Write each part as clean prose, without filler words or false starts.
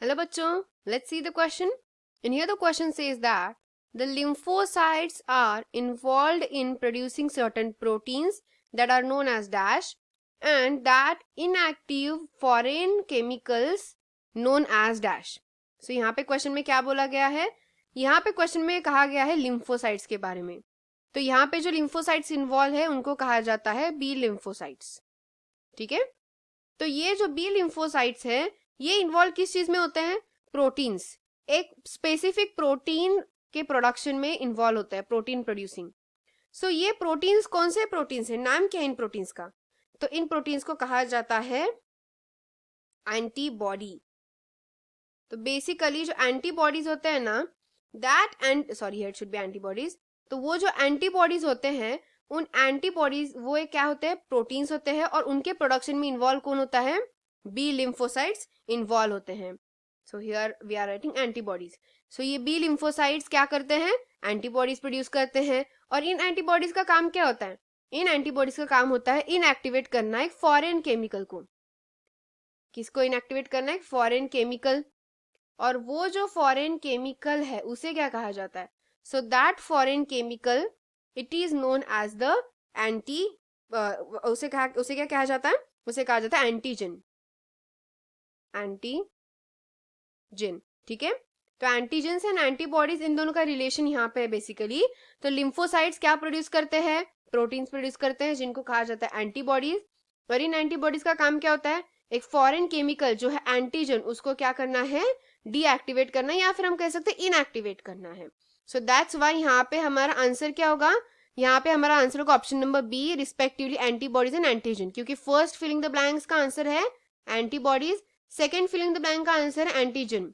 Hello bachcho, let's see the question. And here the question says that the lymphocytes are involved in producing certain proteins that are known as dash and that inactive foreign chemicals known as dash. So यहाँ पे question में क्या बोला गया है? यहाँ पे question में कहा गया है लिम्फोसाइट्स के बारे में. तो यहाँ पे जो लिम्फोसाइट्स इन्वॉल्व है उनको कहा जाता है बी लिम्फोसाइट्स. ठीक है, तो ये जो बी लिम्फोसाइट्स है ये इन्वॉल्व किस चीज में होते हैं? प्रोटीन्स. एक स्पेसिफिक प्रोटीन के प्रोडक्शन में इन्वॉल्व होता है, प्रोटीन प्रोड्यूसिंग. सो ये प्रोटीन्स कौन से प्रोटीन्स है? नाम क्या है इन प्रोटीन्स का? तो इन प्रोटीन्स को कहा जाता है एंटीबॉडी. तो बेसिकली जो एंटीबॉडीज होते हैं ना, that and sorry here should be antibodies. तो वो जो एंटीबॉडीज होते हैं उन एंटीबॉडीज वो एक क्या होते हैं? प्रोटीन्स होते हैं और उनके प्रोडक्शन में इन्वॉल्व कौन होता है? बी लिम्फोसाइट्स इन्वॉल्व होते हैं. So here we are writing antibodies. So ये बी लिम्फोसाइट्स क्या करते हैं? एंटीबॉडीज प्रोड्यूस करते हैं. और इन एंटीबॉडीज का काम क्या होता है? इन एंटीबॉडीज का काम होता है इनएक्टिवेट करना एक फॉरेन केमिकल को. किसको इनएक्टिवेट करना है? एक फॉरेन केमिकल. और वो जो फॉरेन केमिकल है उसे क्या कहा जाता है? So that foreign chemical it is known as the anti. उसे क्या कहा जाता है? उसे कहा जाता है एंटीजन. एंटीजन. ठीक है, तो एंटीजन्स एंड एंटीबॉडीज इन दोनों का रिलेशन यहाँ पे है बेसिकली. तो लिम्फोसाइट्स क्या प्रोड्यूस करते हैं? प्रोटीन्स प्रोड्यूस करते हैं जिनको कहा जाता है एंटीबॉडीज. और इन एंटीबॉडीज का काम क्या होता है? एक फॉरेन केमिकल जो है एंटीजन उसको क्या करना है? डीएक्टिवेट करना, या फिर हम कह सकते हैं इनएक्टिवेट करना है. सो दैट्स वाई यहाँ पे हमारा आंसर क्या होगा? यहाँ पे हमारा आंसर होगा option number B, respectively antibodies and antigen. क्योंकि फर्स्ट फिलिंग द ब्लैंक्स का आंसर है antibodies, second filling the blank का आंसर है एंटीजन.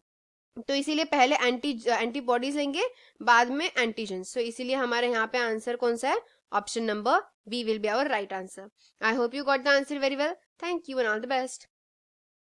तो इसीलिए पहले एंटीबॉडीज लेंगे, बाद में एंटीजन. सो इसीलिए हमारे यहाँ पे आंसर कौन सा है? Option number B will be our right answer. I hope you got the answer very well. Thank you and all the best.